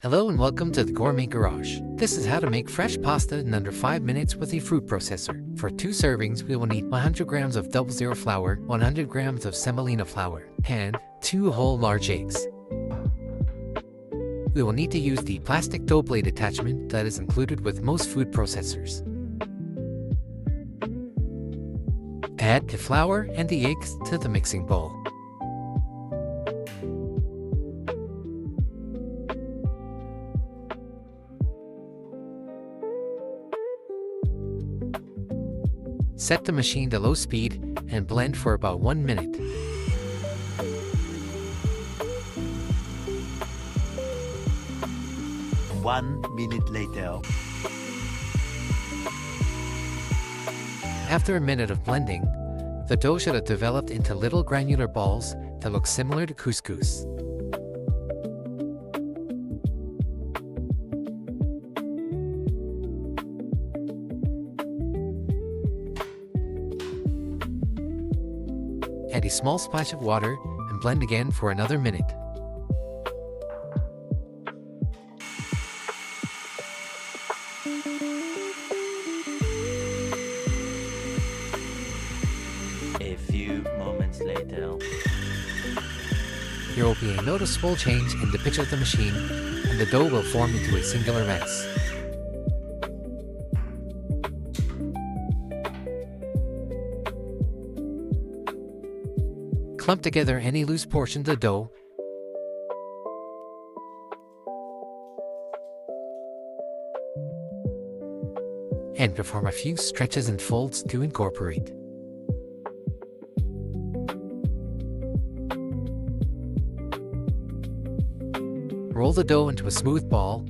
Hello and welcome to the Gourmet Garage. This is how to make fresh pasta in under 5 minutes with a food processor. For 2 servings, we will need 100 grams of 00 flour, 100 grams of semolina flour, and 2 whole large eggs. We will need to use the plastic dough blade attachment that is included with most food processors. Add the flour and the eggs to the mixing bowl. Set the machine to low speed and blend for about 1 minute. One minute later. After a minute of blending, the dough should have developed into little granular balls that look similar to couscous. Add a small splash of water and blend again for another minute. A few moments later. There will be a noticeable change in the pitch of the machine, and the dough will form into a singular mass. Clump together any loose portions of the dough. And perform a few stretches and folds to incorporate. Roll the dough into a smooth ball.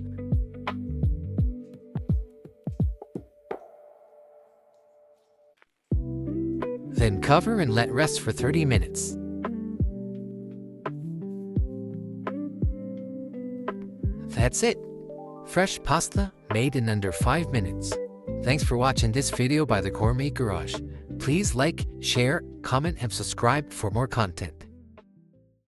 Then cover and let rest for 30 minutes. That's it! Fresh pasta made in under 5 minutes. Thanks for watching this video by the Gourmet Garage. Please like, share, comment, and subscribe for more content.